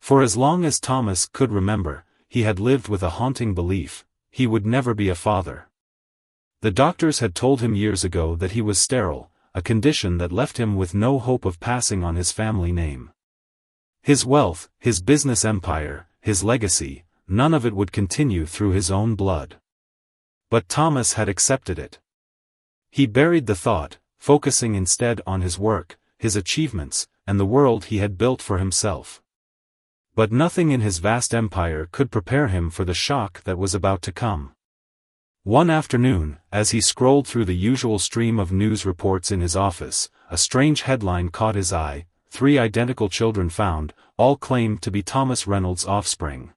For as long as Thomas could remember, he had lived with a haunting belief: he would never be a father. The doctors had told him years ago that he was sterile, a condition that left him with no hope of passing on his family name. His wealth, his business empire, his legacy, none of it would continue through his own blood. But Thomas had accepted it. He buried the thought, focusing instead on his work, his achievements, and the world he had built for himself. But nothing in his vast empire could prepare him for the shock that was about to come. One afternoon, as he scrolled through the usual stream of news reports in his office, a strange headline caught his eye: 3 identical children found, all claimed to be Thomas Reynolds' offspring.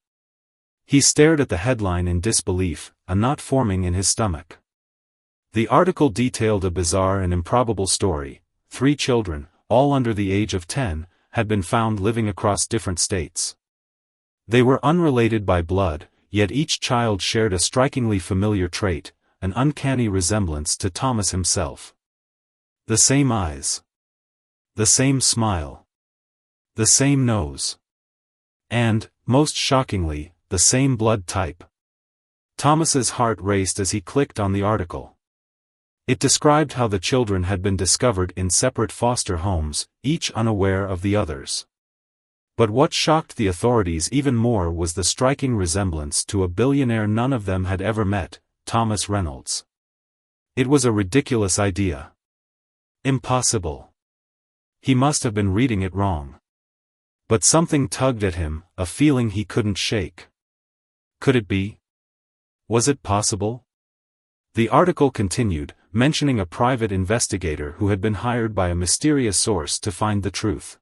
He stared at the headline in disbelief, a knot forming in his stomach. The article detailed a bizarre and improbable story: 3 children, all under the age of 10, had been found living across different states. They were unrelated by blood, yet each child shared a strikingly familiar trait, an uncanny resemblance to Thomas himself. The same eyes. The same smile. The same nose. And, most shockingly, the same blood type. Thomas's heart raced as he clicked on the article. It described how the children had been discovered in separate foster homes, each unaware of the others. But what shocked the authorities even more was the striking resemblance to a billionaire none of them had ever met, Thomas Reynolds. It was a ridiculous idea. Impossible. He must have been reading it wrong. But something tugged at him, a feeling he couldn't shake. Could it be? Was it possible? The article continued, mentioning a private investigator who had been hired by a mysterious source to find the truth.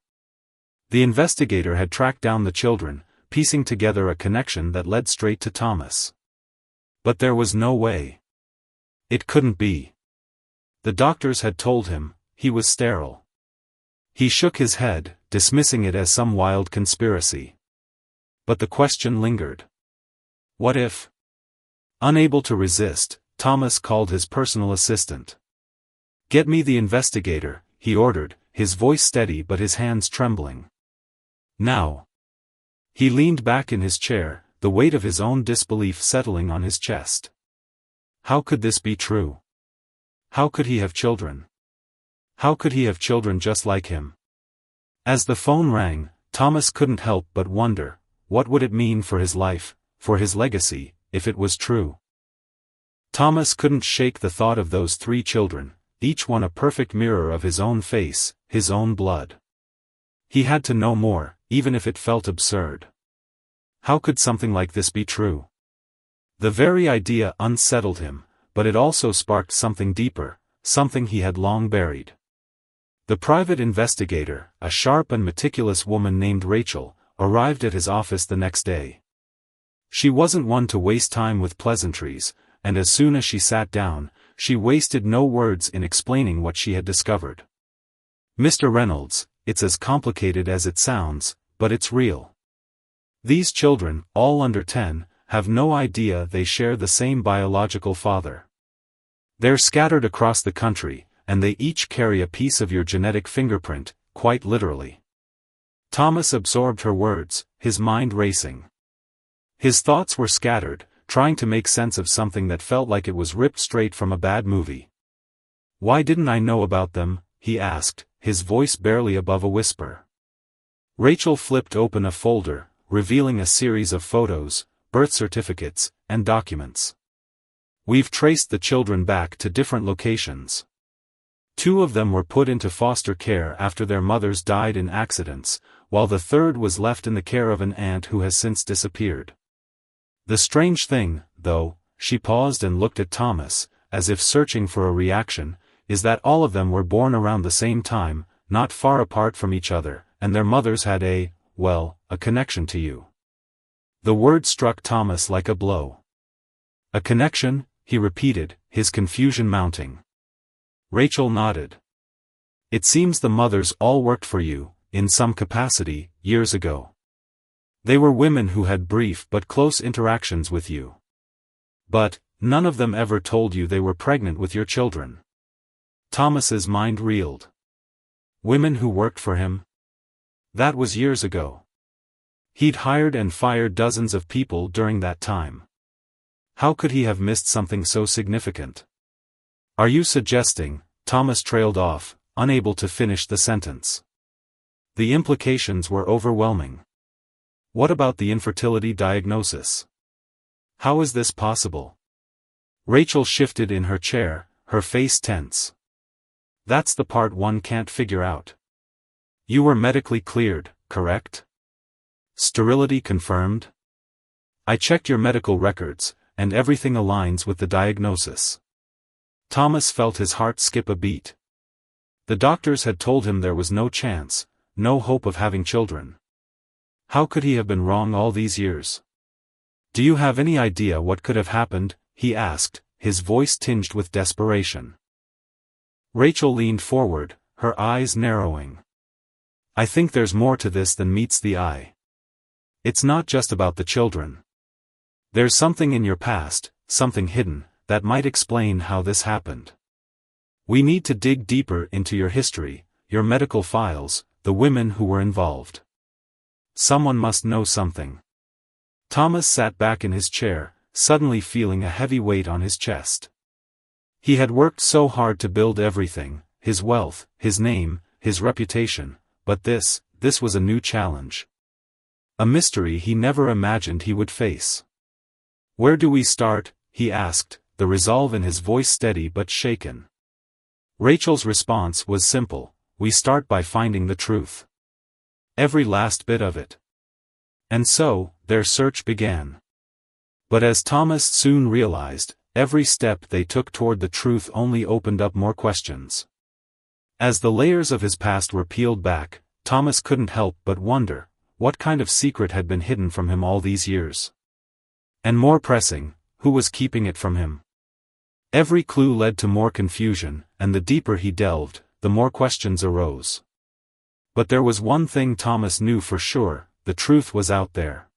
The investigator had tracked down the children, piecing together a connection that led straight to Thomas. But there was no way. It couldn't be. The doctors had told him he was sterile. He shook his head, dismissing it as some wild conspiracy. But the question lingered. What if? Unable to resist, Thomas called his personal assistant. "Get me the investigator," he ordered, his voice steady but his hands trembling. Now. He leaned back in his chair, the weight of his own disbelief settling on his chest. How could this be true? How could he have children? How could he have children just like him? As the phone rang, Thomas couldn't help but wonder, what would it mean for his life, for his legacy, if it was true? Thomas couldn't shake the thought of those 3 children, each one a perfect mirror of his own face, his own blood. He had to know more, even if it felt absurd. How could something like this be true? The very idea unsettled him, but it also sparked something deeper, something he had long buried. The private investigator, a sharp and meticulous woman named Rachel, arrived at his office the next day. She wasn't one to waste time with pleasantries, and as soon as she sat down, she wasted no words in explaining what she had discovered. "Mr. Reynolds, it's as complicated as it sounds, but it's real. These children, all under 10, have no idea they share the same biological father. They're scattered across the country, and they each carry a piece of your genetic fingerprint, quite literally." Thomas absorbed her words, his mind racing. His thoughts were scattered, trying to make sense of something that felt like it was ripped straight from a bad movie. "Why didn't I know about them?" he asked, his voice barely above a whisper. Rachel flipped open a folder, revealing a series of photos, birth certificates, and documents. "We've traced the children back to different locations. 2 of them were put into foster care after their mothers died in accidents, while the 3rd was left in the care of an aunt who has since disappeared. The strange thing, though," she paused and looked at Thomas, as if searching for a reaction, "is that all of them were born around the same time, not far apart from each other, and their mothers had a connection to you." The word struck Thomas like a blow. "A connection?" he repeated, his confusion mounting. Rachel nodded. "It seems the mothers all worked for you, in some capacity, years ago. They were women who had brief but close interactions with you. But, none of them ever told you they were pregnant with your children." Thomas's mind reeled. Women who worked for him? That was years ago. He'd hired and fired dozens of people during that time. How could he have missed something so significant? Are you suggesting? Thomas trailed off, unable to finish the sentence. The implications were overwhelming. What about the infertility diagnosis? How is this possible? Rachel shifted in her chair, her face tense. That's the part one can't figure out. You were medically cleared, correct? Sterility confirmed? I checked your medical records, and everything aligns with the diagnosis. Thomas felt his heart skip a beat. The doctors had told him there was no chance, no hope of having children. How could he have been wrong all these years? Do you have any idea what could have happened? He asked, his voice tinged with desperation. Rachel leaned forward, her eyes narrowing. I think there's more to this than meets the eye. It's not just about the children. There's something in your past, something hidden, that might explain how this happened. We need to dig deeper into your history, your medical files, the women who were involved. Someone must know something. Thomas sat back in his chair, suddenly feeling a heavy weight on his chest. He had worked so hard to build everything, his wealth, his name, his reputation, but this was a new challenge. A mystery he never imagined he would face. Where do we start? He asked, the resolve in his voice steady but shaken. Rachel's response was simple: we start by finding the truth. Every last bit of it. And so, their search began. But as Thomas soon realized, every step they took toward the truth only opened up more questions. As the layers of his past were peeled back, Thomas couldn't help but wonder, what kind of secret had been hidden from him all these years? And more pressing, who was keeping it from him? Every clue led to more confusion, and the deeper he delved, the more questions arose. But there was one thing Thomas knew for sure: the truth was out there.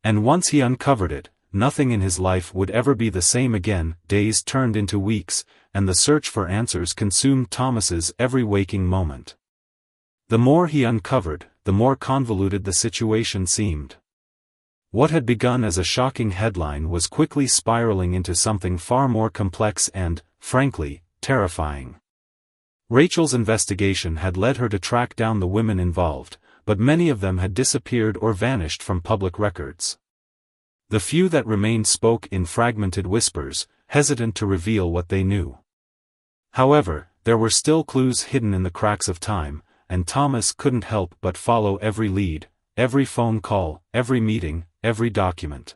And once he uncovered it, nothing in his life would ever be the same again. Days turned into weeks, and the search for answers consumed Thomas's every waking moment. The more he uncovered, the more convoluted the situation seemed. What had begun as a shocking headline was quickly spiraling into something far more complex and, frankly, terrifying. Rachel's investigation had led her to track down the women involved, but many of them had disappeared or vanished from public records. The few that remained spoke in fragmented whispers, hesitant to reveal what they knew. However, there were still clues hidden in the cracks of time, and Thomas couldn't help but follow every lead, every phone call, every meeting, every document.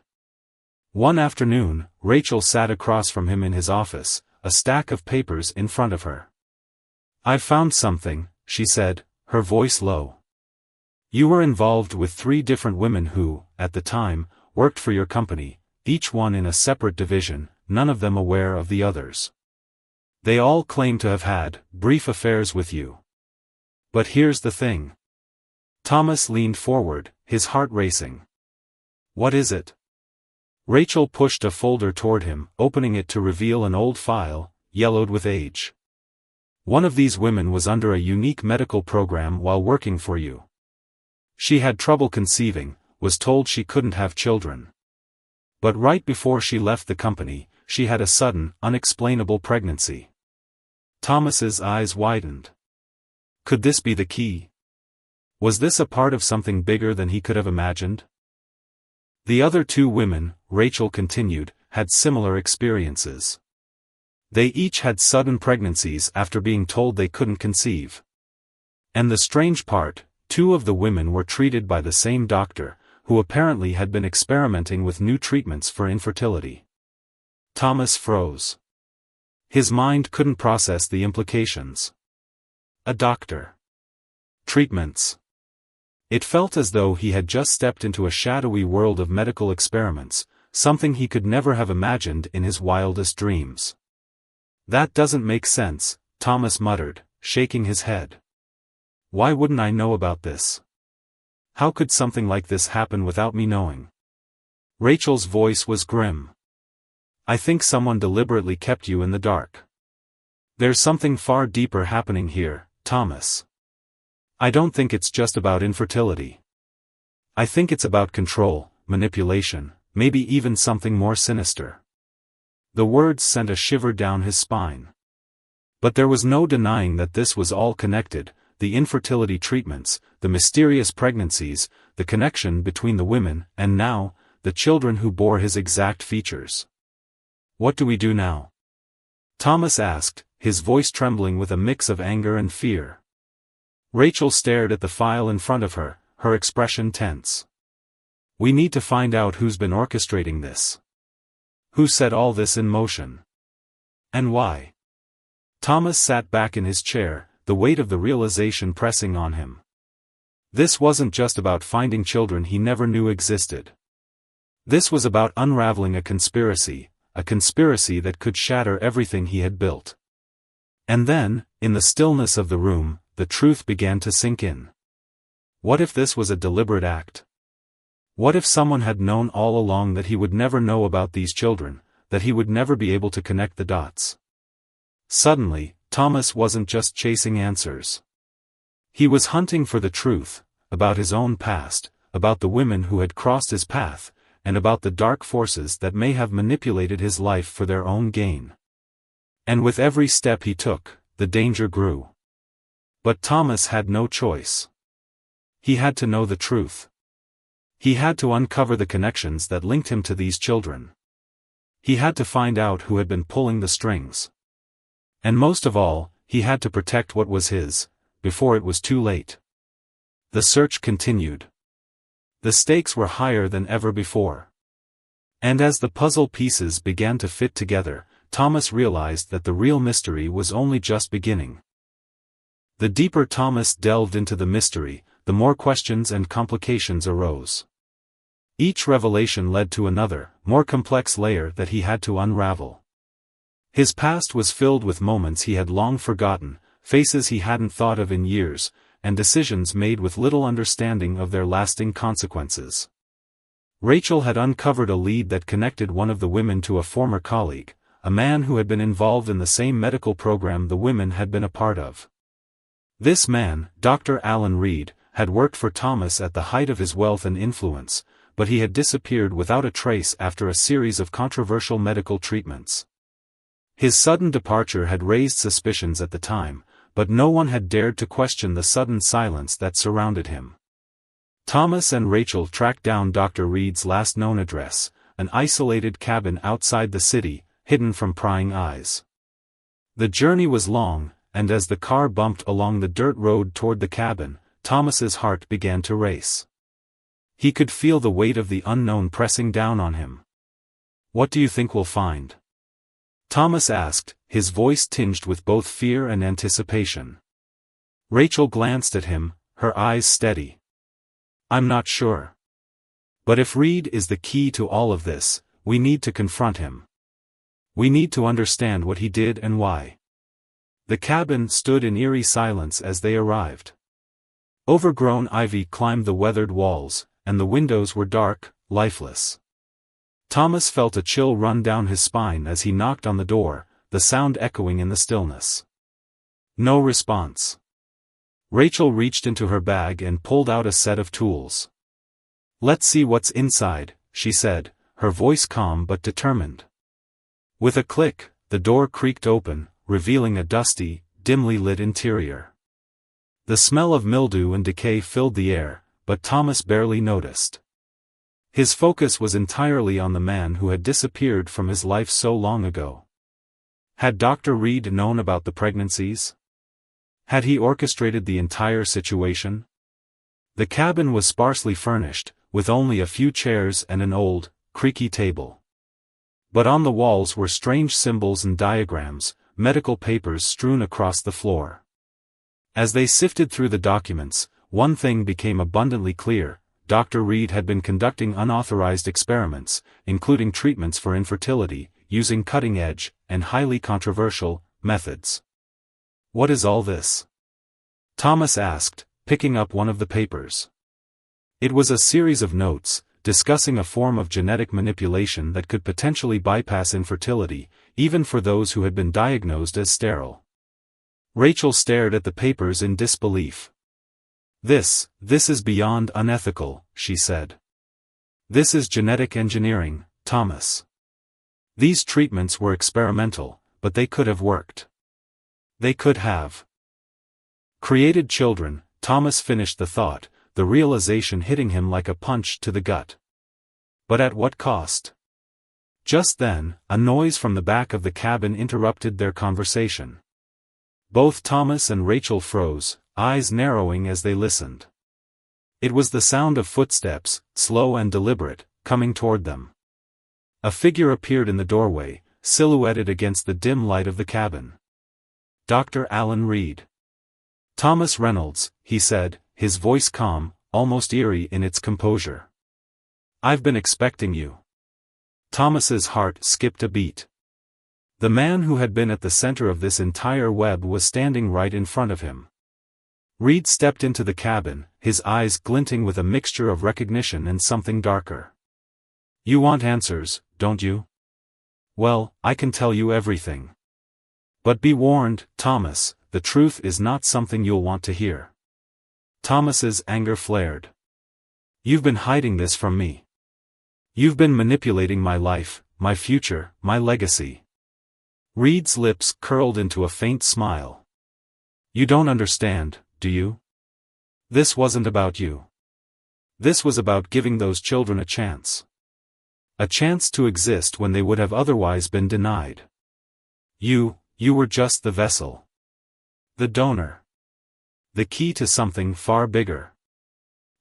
One afternoon, Rachel sat across from him in his office, a stack of papers in front of her. "I've found something," she said, her voice low. "You were involved with 3 different women who, at the time, worked for your company, each one in a separate division, none of them aware of the others. They all claim to have had brief affairs with you. But here's the thing." Thomas leaned forward, his heart racing. "What is it?" Rachel pushed a folder toward him, opening it to reveal an old file, yellowed with age. "One of these women was under a unique medical program while working for you. She had trouble conceiving, was told she couldn't have children. But right before she left the company, she had a sudden, unexplainable pregnancy." Thomas's eyes widened. Could this be the key? Was this a part of something bigger than he could have imagined? The other 2 women, Rachel continued, had similar experiences. They each had sudden pregnancies after being told they couldn't conceive. And the strange part, 2 of the women were treated by the same doctor, who apparently had been experimenting with new treatments for infertility. Thomas froze. His mind couldn't process the implications. A doctor. Treatments. It felt as though he had just stepped into a shadowy world of medical experiments, something he could never have imagined in his wildest dreams. "That doesn't make sense," Thomas muttered, shaking his head. "Why wouldn't I know about this? How could something like this happen without me knowing?" Rachel's voice was grim. "I think someone deliberately kept you in the dark. There's something far deeper happening here, Thomas. I don't think it's just about infertility. I think it's about control, manipulation, maybe even something more sinister." The words sent a shiver down his spine. But there was no denying that this was all connected: the infertility treatments, the mysterious pregnancies, the connection between the women, and now, the children who bore his exact features. "What do we do now?" Thomas asked, his voice trembling with a mix of anger and fear. Rachel stared at the file in front of her, her expression tense. "We need to find out who's been orchestrating this. Who set all this in motion? And why?" Thomas sat back in his chair, the weight of the realization pressing on him. This wasn't just about finding children he never knew existed. This was about unraveling a conspiracy that could shatter everything he had built. And then, in the stillness of the room, the truth began to sink in. What if this was a deliberate act? What if someone had known all along that he would never know about these children, that he would never be able to connect the dots? Suddenly, Thomas wasn't just chasing answers. He was hunting for the truth, about his own past, about the women who had crossed his path, and about the dark forces that may have manipulated his life for their own gain. And with every step he took, the danger grew. But Thomas had no choice. He had to know the truth. He had to uncover the connections that linked him to these children. He had to find out who had been pulling the strings. And most of all, he had to protect what was his, before it was too late. The search continued. The stakes were higher than ever before. And as the puzzle pieces began to fit together, Thomas realized that the real mystery was only just beginning. The deeper Thomas delved into the mystery, the more questions and complications arose. Each revelation led to another, more complex layer that he had to unravel. His past was filled with moments he had long forgotten, faces he hadn't thought of in years, and decisions made with little understanding of their lasting consequences. Rachel had uncovered a lead that connected one of the women to a former colleague, a man who had been involved in the same medical program the women had been a part of. This man, Dr. Alan Reed, had worked for Thomas at the height of his wealth and influence, but he had disappeared without a trace after a series of controversial medical treatments. His sudden departure had raised suspicions at the time, but no one had dared to question the sudden silence that surrounded him. Thomas and Rachel tracked down Dr. Reed's last known address, an isolated cabin outside the city, hidden from prying eyes. The journey was long, and as the car bumped along the dirt road toward the cabin, Thomas's heart began to race. He could feel the weight of the unknown pressing down on him. "What do you think we'll find?" Thomas asked, his voice tinged with both fear and anticipation. Rachel glanced at him, her eyes steady. "I'm not sure. But if Reed is the key to all of this, we need to confront him. We need to understand what he did and why." The cabin stood in eerie silence as they arrived. Overgrown ivy climbed the weathered walls, and the windows were dark, lifeless. Thomas felt a chill run down his spine as he knocked on the door, the sound echoing in the stillness. No response. Rachel reached into her bag and pulled out a set of tools. "Let's see what's inside," she said, her voice calm but determined. With a click, the door creaked open, revealing a dusty, dimly lit interior. The smell of mildew and decay filled the air, but Thomas barely noticed. His focus was entirely on the man who had disappeared from his life so long ago. Had Dr. Reed known about the pregnancies? Had he orchestrated the entire situation? The cabin was sparsely furnished, with only a few chairs and an old, creaky table. But on the walls were strange symbols and diagrams, medical papers strewn across the floor. As they sifted through the documents, one thing became abundantly clear: Dr. Reed had been conducting unauthorized experiments, including treatments for infertility, using cutting-edge, and highly controversial, methods. "What is all this?" Thomas asked, picking up one of the papers. It was a series of notes, discussing a form of genetic manipulation that could potentially bypass infertility, even for those who had been diagnosed as sterile. Rachel stared at the papers in disbelief. This is beyond unethical, she said. This is genetic engineering, Thomas. These treatments were experimental, but they could have worked. They could have created children. Thomas finished the thought, the realization hitting him like a punch to the gut. But at what cost? Just then, a noise from the back of the cabin interrupted their conversation. Both Thomas and Rachel froze, eyes narrowing as they listened. It was the sound of footsteps, slow and deliberate, coming toward them. A figure appeared in the doorway, silhouetted against the dim light of the cabin. Dr. Alan Reed. Thomas Reynolds, he said, his voice calm, almost eerie in its composure. I've been expecting you. Thomas's heart skipped a beat. The man who had been at the center of this entire web was standing right in front of him. Reed stepped into the cabin, his eyes glinting with a mixture of recognition and something darker. You want answers, don't you? Well, I can tell you everything. But be warned, Thomas, the truth is not something you'll want to hear. Thomas's anger flared. You've been hiding this from me. You've been manipulating my life, my future, my legacy. Reed's lips curled into a faint smile. You don't understand, do you? This wasn't about you. This was about giving those children a chance. A chance to exist when they would have otherwise been denied. You were just the vessel. The donor. The key to something far bigger.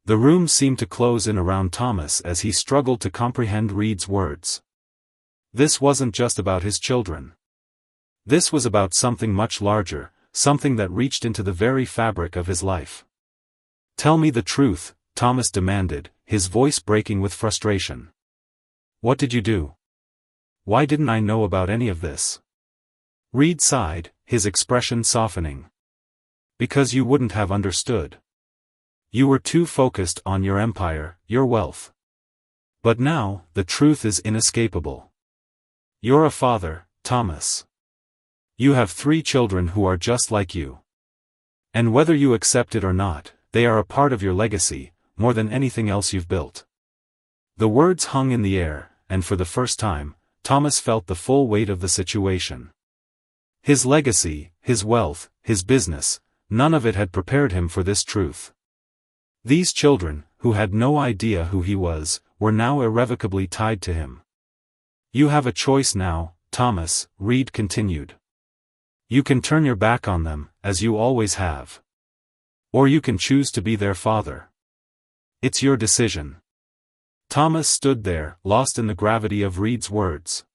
The room seemed to close in around Thomas as he struggled to comprehend Reed's words. This wasn't just about his children. This was about something much larger, something that reached into the very fabric of his life. Tell me the truth, Thomas demanded, his voice breaking with frustration. What did you do? Why didn't I know about any of this? Reed sighed, his expression softening. Because you wouldn't have understood. You were too focused on your empire, your wealth. But now, the truth is inescapable. You're a father, Thomas. You have 3 children who are just like you. And whether you accept it or not, they are a part of your legacy, more than anything else you've built. The words hung in the air, and for the first time, Thomas felt the full weight of the situation. His legacy, his wealth, his business, none of it had prepared him for this truth. These children, who had no idea who he was, were now irrevocably tied to him. You have a choice now, Thomas, Reed continued. You can turn your back on them, as you always have. Or you can choose to be their father. It's your decision. Thomas stood there, lost in the gravity of Reed's words.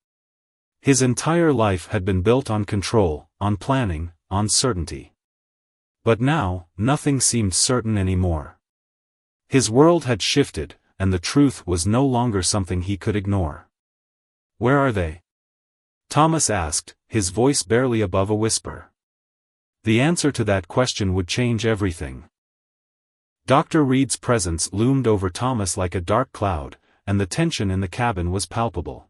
His entire life had been built on control, on planning, on certainty. But now, nothing seemed certain anymore. His world had shifted, and the truth was no longer something he could ignore. Where are they? Thomas asked, his voice barely above a whisper. The answer to that question would change everything. Dr. Reed's presence loomed over Thomas like a dark cloud, and the tension in the cabin was palpable.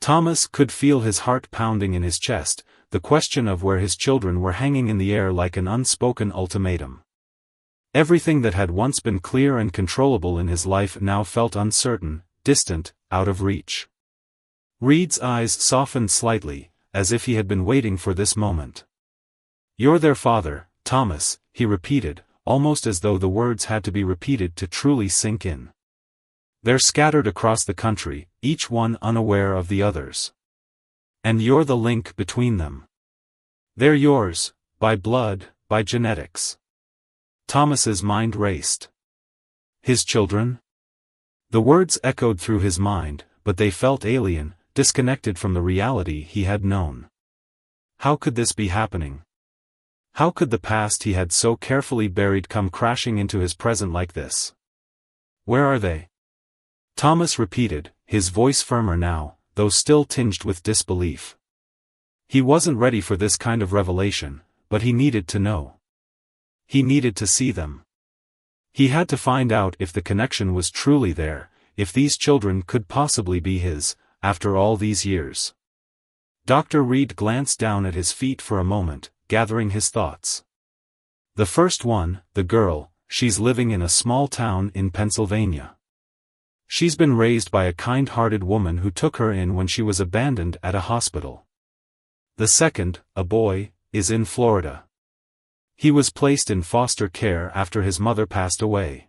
Thomas could feel his heart pounding in his chest, the question of where his children were hanging in the air like an unspoken ultimatum. Everything that had once been clear and controllable in his life now felt uncertain, distant, out of reach. Reed's eyes softened slightly, as if he had been waiting for this moment. You're their father, Thomas, he repeated, almost as though the words had to be repeated to truly sink in. They're scattered across the country, each one unaware of the others. And you're the link between them. They're yours, by blood, by genetics. Thomas's mind raced. His children? The words echoed through his mind, but they felt alien, disconnected from the reality he had known. How could this be happening? How could the past he had so carefully buried come crashing into his present like this? Where are they? Thomas repeated, his voice firmer now, though still tinged with disbelief. He wasn't ready for this kind of revelation, but he needed to know. He needed to see them. He had to find out if the connection was truly there, if these children could possibly be his, after all these years. Dr. Reed glanced down at his feet for a moment, gathering his thoughts. The first one, the girl, she's living in a small town in Pennsylvania. She's been raised by a kind-hearted woman who took her in when she was abandoned at a hospital. The second, a boy, is in Florida. He was placed in foster care after his mother passed away.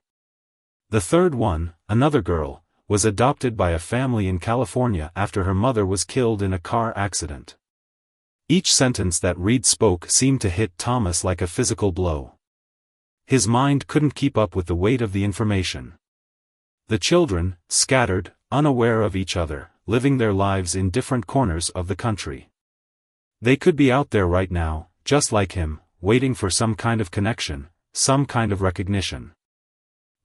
The third one, another girl, was adopted by a family in California after her mother was killed in a car accident. Each sentence that Reed spoke seemed to hit Thomas like a physical blow. His mind couldn't keep up with the weight of the information. The children, scattered, unaware of each other, living their lives in different corners of the country. They could be out there right now, just like him, waiting for some kind of connection, some kind of recognition.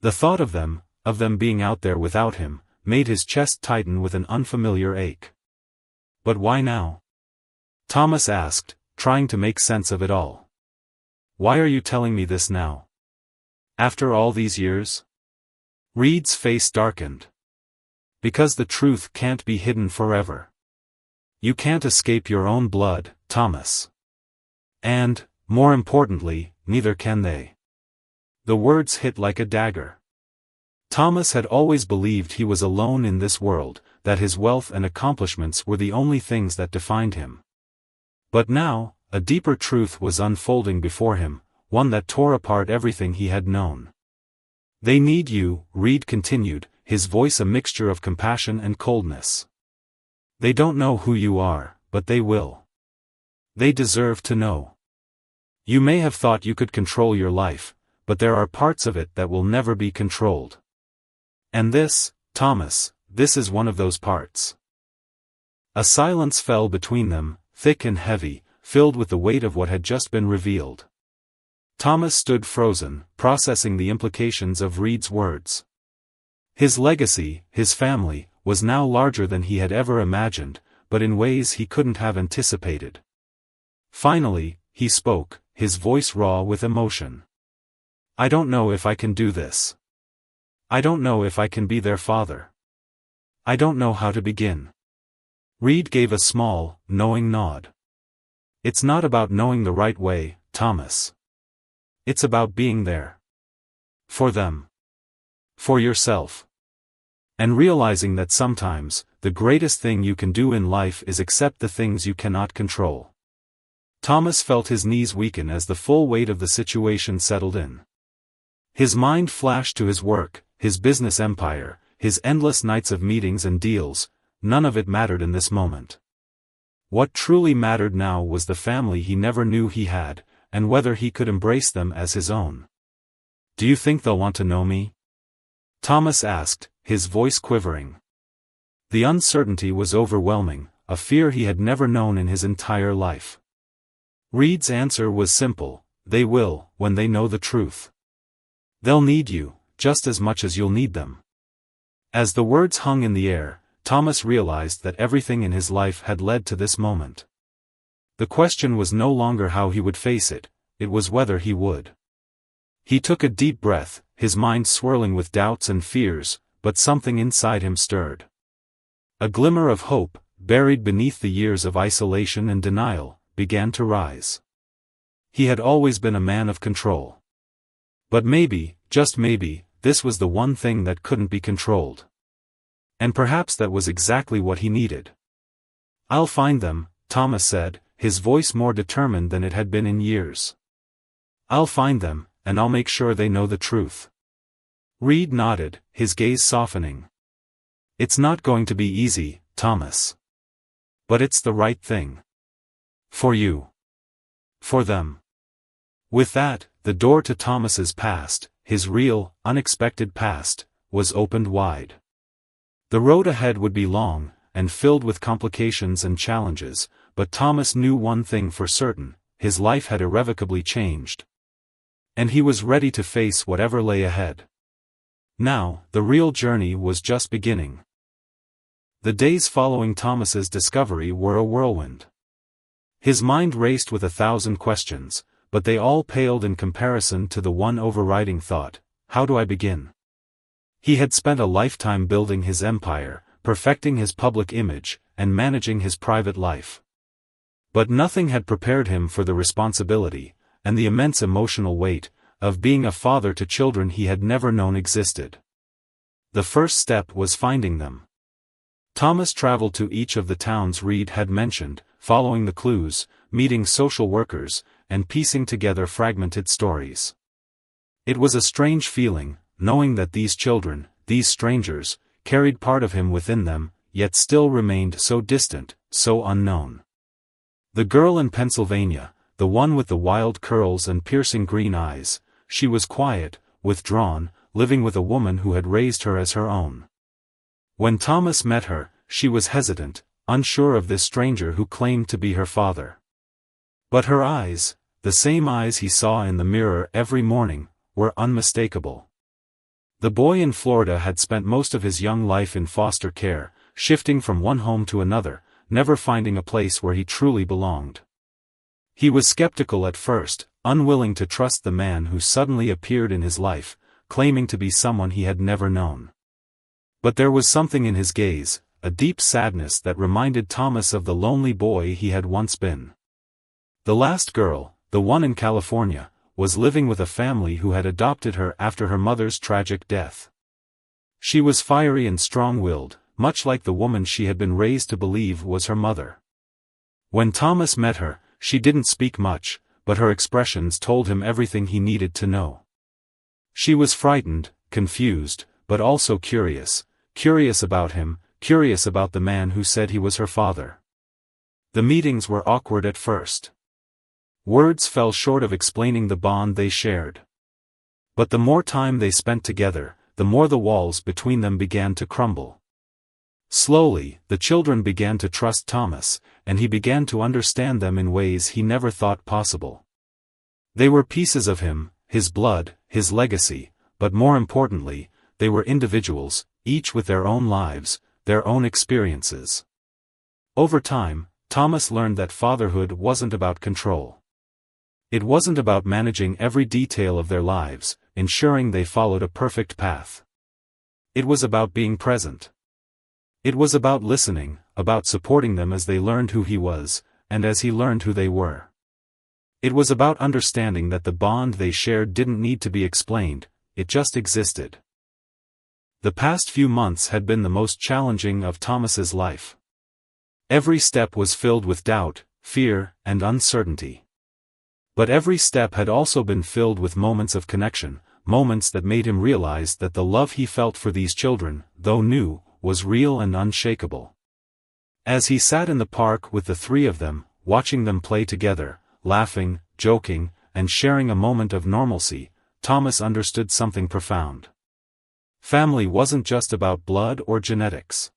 The thought of them being out there without him, made his chest tighten with an unfamiliar ache. But why now? Thomas asked, trying to make sense of it all. Why are you telling me this now? After all these years? Reed's face darkened. Because the truth can't be hidden forever. You can't escape your own blood, Thomas. And, more importantly, neither can they. The words hit like a dagger. Thomas had always believed he was alone in this world, that his wealth and accomplishments were the only things that defined him. But now, a deeper truth was unfolding before him, one that tore apart everything he had known. They need you, Reed continued, his voice a mixture of compassion and coldness. They don't know who you are, but they will. They deserve to know. You may have thought you could control your life, but there are parts of it that will never be controlled. And this, Thomas, this is one of those parts. A silence fell between them, thick and heavy, filled with the weight of what had just been revealed. Thomas stood frozen, processing the implications of Reed's words. His legacy, his family, was now larger than he had ever imagined, but in ways he couldn't have anticipated. Finally, he spoke, his voice raw with emotion. I don't know if I can do this. I don't know if I can be their father. I don't know how to begin. Reed gave a small, knowing nod. It's not about knowing the right way, Thomas. It's about being there. For them. For yourself. And realizing that sometimes, the greatest thing you can do in life is accept the things you cannot control. Thomas felt his knees weaken as the full weight of the situation settled in. His mind flashed to his work, his business empire, his endless nights of meetings and deals. None of it mattered in this moment. What truly mattered now was the family he never knew he had, and whether he could embrace them as his own. Do you think they'll want to know me? Thomas asked, his voice quivering. The uncertainty was overwhelming, a fear he had never known in his entire life. Reed's answer was simple, they will, when they know the truth. They'll need you, just as much as you'll need them. As the words hung in the air, Thomas realized that everything in his life had led to this moment. The question was no longer how he would face it, it was whether he would. He took a deep breath, his mind swirling with doubts and fears, but something inside him stirred. A glimmer of hope, buried beneath the years of isolation and denial, began to rise. He had always been a man of control. But maybe, just maybe, this was the one thing that couldn't be controlled. And perhaps that was exactly what he needed. I'll find them, Thomas said, his voice more determined than it had been in years. I'll find them, and I'll make sure they know the truth. Reed nodded, his gaze softening. It's not going to be easy, Thomas. But it's the right thing. For you. For them. With that, the door to Thomas's past, his real, unexpected past, was opened wide. The road ahead would be long, and filled with complications and challenges, but Thomas knew one thing for certain, his life had irrevocably changed. And he was ready to face whatever lay ahead. Now, the real journey was just beginning. The days following Thomas's discovery were a whirlwind. His mind raced with 1,000 questions, but they all paled in comparison to the one overriding thought, how do I begin? He had spent a lifetime building his empire, perfecting his public image, and managing his private life. But nothing had prepared him for the responsibility, and the immense emotional weight, of being a father to children he had never known existed. The first step was finding them. Thomas traveled to each of the towns Reed had mentioned, following the clues, meeting social workers, and piecing together fragmented stories. It was a strange feeling, knowing that these children, these strangers, carried part of him within them, yet still remained so distant, so unknown. The girl in Pennsylvania, the one with the wild curls and piercing green eyes, she was quiet, withdrawn, living with a woman who had raised her as her own. When Thomas met her, she was hesitant, unsure of this stranger who claimed to be her father. But her eyes, the same eyes he saw in the mirror every morning, were unmistakable. The boy in Florida had spent most of his young life in foster care, shifting from one home to another, never finding a place where he truly belonged. He was skeptical at first, unwilling to trust the man who suddenly appeared in his life, claiming to be someone he had never known. But there was something in his gaze, a deep sadness that reminded Thomas of the lonely boy he had once been. The last girl, the one in California, was living with a family who had adopted her after her mother's tragic death. She was fiery and strong-willed, much like the woman she had been raised to believe was her mother. When Thomas met her, she didn't speak much, but her expressions told him everything he needed to know. She was frightened, confused, but also curious about him, curious about the man who said he was her father. The meetings were awkward at first. Words fell short of explaining the bond they shared. But the more time they spent together, the more the walls between them began to crumble. Slowly, the children began to trust Thomas, and he began to understand them in ways he never thought possible. They were pieces of him, his blood, his legacy, but more importantly, they were individuals, each with their own lives, their own experiences. Over time, Thomas learned that fatherhood wasn't about control. It wasn't about managing every detail of their lives, ensuring they followed a perfect path. It was about being present. It was about listening, about supporting them as they learned who he was, and as he learned who they were. It was about understanding that the bond they shared didn't need to be explained, it just existed. The past few months had been the most challenging of Thomas's life. Every step was filled with doubt, fear, and uncertainty. But every step had also been filled with moments of connection, moments that made him realize that the love he felt for these children, though new, was real and unshakable. As he sat in the park with the three of them, watching them play together, laughing, joking, and sharing a moment of normalcy, Thomas understood something profound. Family wasn't just about blood or genetics.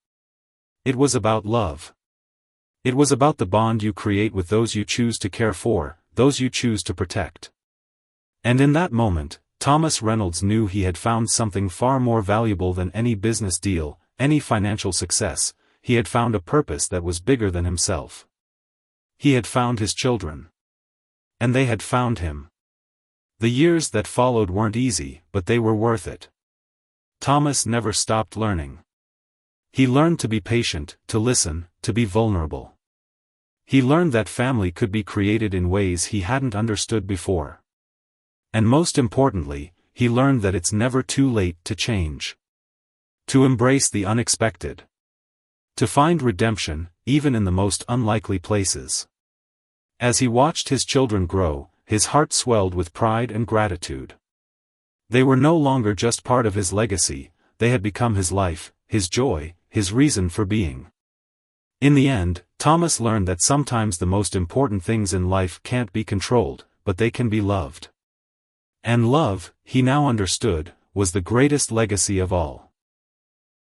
It was about love. It was about the bond you create with those you choose to care for, those you choose to protect. And in that moment, Thomas Reynolds knew he had found something far more valuable than any business deal, any financial success. He had found a purpose that was bigger than himself. He had found his children. And they had found him. The years that followed weren't easy, but they were worth it. Thomas never stopped learning. He learned to be patient, to listen, to be vulnerable. He learned that family could be created in ways he hadn't understood before. And most importantly, he learned that it's never too late to change. To embrace the unexpected. To find redemption, even in the most unlikely places. As he watched his children grow, his heart swelled with pride and gratitude. They were no longer just part of his legacy, they had become his life, his joy, his reason for being. In the end, Thomas learned that sometimes the most important things in life can't be controlled, but they can be loved. And love, he now understood, was the greatest legacy of all.